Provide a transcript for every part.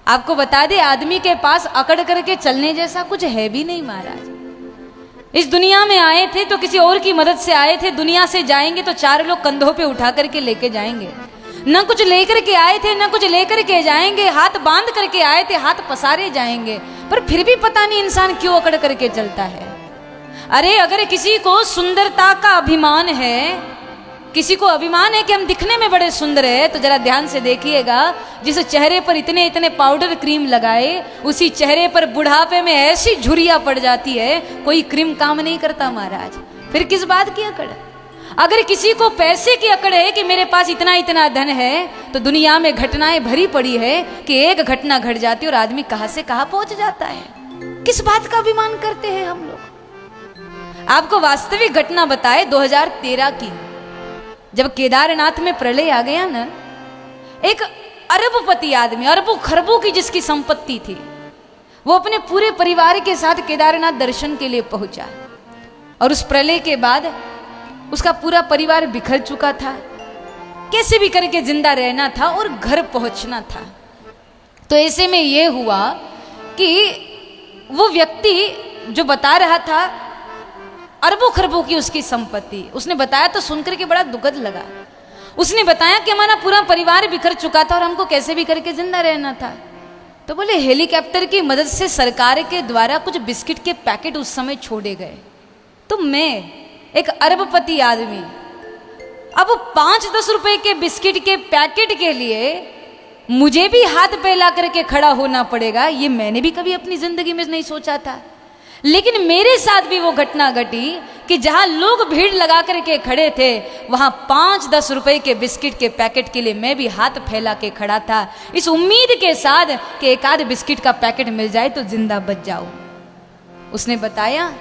आपको बता दे, आदमी के पास अकड़ करके चलने जैसा कुछ है भी नहीं महाराज। इस दुनिया में आए थे तो किसी और की मदद से आए थे, दुनिया से जाएंगे तो चार लोग कंधों पे उठा करके लेके जाएंगे। न कुछ लेकर के आए थे न कुछ लेकर के जाएंगे, हाथ बांध करके आए थे हाथ पसारे जाएंगे। पर फिर भी पता नहीं इंसान क्यों अकड़ करके चलता है। अरे अगर किसी को सुंदरता का अभिमान है, किसी को अभिमान है कि हम दिखने में बड़े सुंदर है, तो जरा ध्यान से देखिएगा, जिस चेहरे पर इतने इतने पाउडर क्रीम लगाए उसी चेहरे पर बुढ़ापे में ऐसी झुर्रियां पड़ जाती है, कोई क्रीम काम नहीं करता महाराज। फिर किस बात की अकड़? अगर किसी को पैसे की अकड़ है कि मेरे पास इतना इतना धन है, तो दुनिया में घटनाएं भरी पड़ी है कि एक घटना घट जाती है और आदमी कहां से कहां पहुंच जाता है। किस बात का अभिमान करते हैं हम लोग? आपको वास्तविक घटना बताए 2013 की, जब केदारनाथ में प्रलय आ गया ना, एक अरबपति आदमी, अरबों खरबों की जिसकी संपत्ति थी, वो अपने पूरे परिवार के साथ केदारनाथ दर्शन के लिए पहुंचा। और उस प्रलय के बाद उसका पूरा परिवार बिखर चुका था, कैसे भी करके जिंदा रहना था और घर पहुंचना था। तो ऐसे में यह हुआ कि वो व्यक्ति जो बता रहा था अरबों खरबों की उसकी संपत्ति, उसने बताया तो सुनकर के बड़ा दुखद लगा। उसने बताया कि हमारा पूरा परिवार बिखर चुका था और हमको कैसे भी करके जिंदा रहना था। तो बोले हेलीकॉप्टर की मदद से सरकार के द्वारा कुछ बिस्किट के पैकेट उस समय छोड़े गए। तो मैं एक अरबपति आदमी, अब 5-10 रुपए के बिस्किट के पैकेट के लिए मुझे भी हाथ फैला करके खड़ा होना पड़ेगा, ये मैंने भी कभी अपनी जिंदगी में नहीं सोचा था। लेकिन मेरे साथ भी वो घटना घटी कि जहां लोग भीड़ लगा करके खड़े थे, वहां 5-10 रुपए के बिस्किट के पैकेट के लिए मैं भी हाथ फैला के खड़ा था, इस उम्मीद के साथ कि एक आध बिस्किट का पैकेट मिल जाए तो जिंदा बच जाऊं। उसने बताया,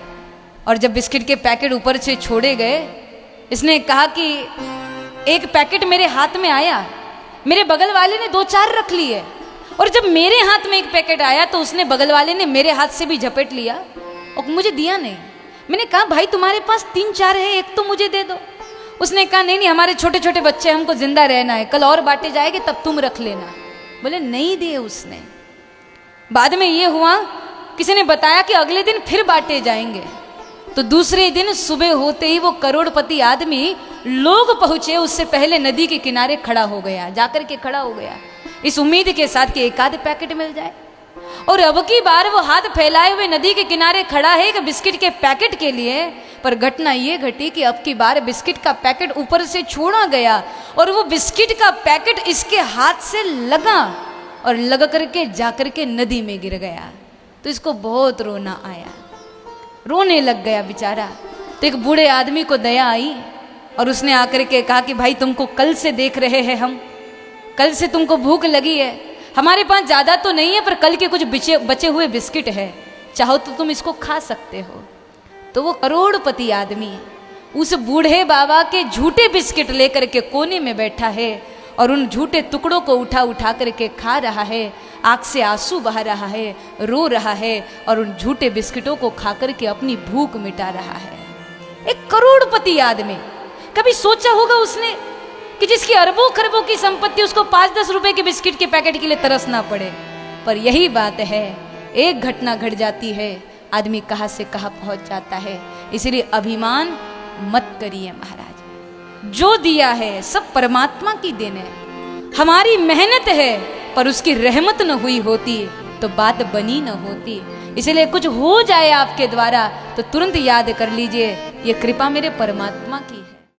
और जब बिस्किट के पैकेट ऊपर से छोड़े गए, इसने कहा कि एक पैकेट मेरे हाथ में आया, मेरे बगल वाले ने 2-4 रख लिए, और जब मेरे हाथ में एक पैकेट आया तो उसने बगल वाले ने मेरे हाथ से भी झपेट लिया और मुझे दिया नहीं। मैंने कहा भाई तुम्हारे पास 3-4 है, एक तो मुझे दे दो। उसने कहा नहीं नहीं, हमारे छोटे छोटे बच्चे, हमको जिंदा रहना है, कल और बांटे जाएंगे तब तुम रख लेना। बोले नहीं दिए उसने। बाद में ये हुआ, किसी ने बताया कि अगले दिन फिर बांटे जाएंगे। तो दूसरे दिन सुबह होते ही वो करोड़पति आदमी, लोग पहुंचे उससे पहले नदी के किनारे खड़ा हो गया, जाकर के खड़ा हो गया इस उम्मीद के साथ कि एक आध पैकेट मिल जाए। और अब की बार वो हाथ फैलाए हुए नदी के किनारे खड़ा है कि बिस्किट के पैकेट के लिए। पर घटना ये घटी कि अब की बार बिस्किट का पैकेट ऊपर से छोड़ा गया और वो बिस्किट का पैकेट इसके हाथ से लगा और लग करके जाकर के नदी में गिर गया। तो इसको बहुत रोना आया, रोने लग गया बेचारा। तो एक बूढ़े आदमी को दया आई और उसने आकर के कहा कि भाई तुमको कल से देख रहे हैं हम, कल से तुमको भूख लगी है, हमारे पास ज़्यादा तो नहीं है पर कल के कुछ बचे हुए बिस्किट है, चाहो तो तुम इसको खा सकते हो। तो वो करोड़पति आदमी उस बूढ़े बाबा के झूठे बिस्किट लेकर के कोने में बैठा है और उन झूठे टुकड़ों को उठा उठा करके खा रहा है, आंख से आंसू बहा रहा है, रो रहा है और उन झूठे बिस्किटों को खा करके अपनी भूख मिटा रहा है। एक करोड़पति आदमी, कभी सोचा होगा उसने कि जिसकी अरबों खरबों की संपत्ति, उसको 5-10 रुपए के बिस्किट के पैकेट के लिए तरसना पड़े। पर यही बात है, एक घटना घट जाती है, आदमी कहां से कहां पहुंच जाता है। इसलिए अभिमान मत करिए महाराज, जो दिया है सब परमात्मा की देन है, हमारी मेहनत है, पर उसकी रहमत न हुई होती तो बात बनी न होती। इसलिए कुछ हो जाए आपके द्वारा तो तुरंत याद कर लीजिए ये कृपा मेरे परमात्मा की है।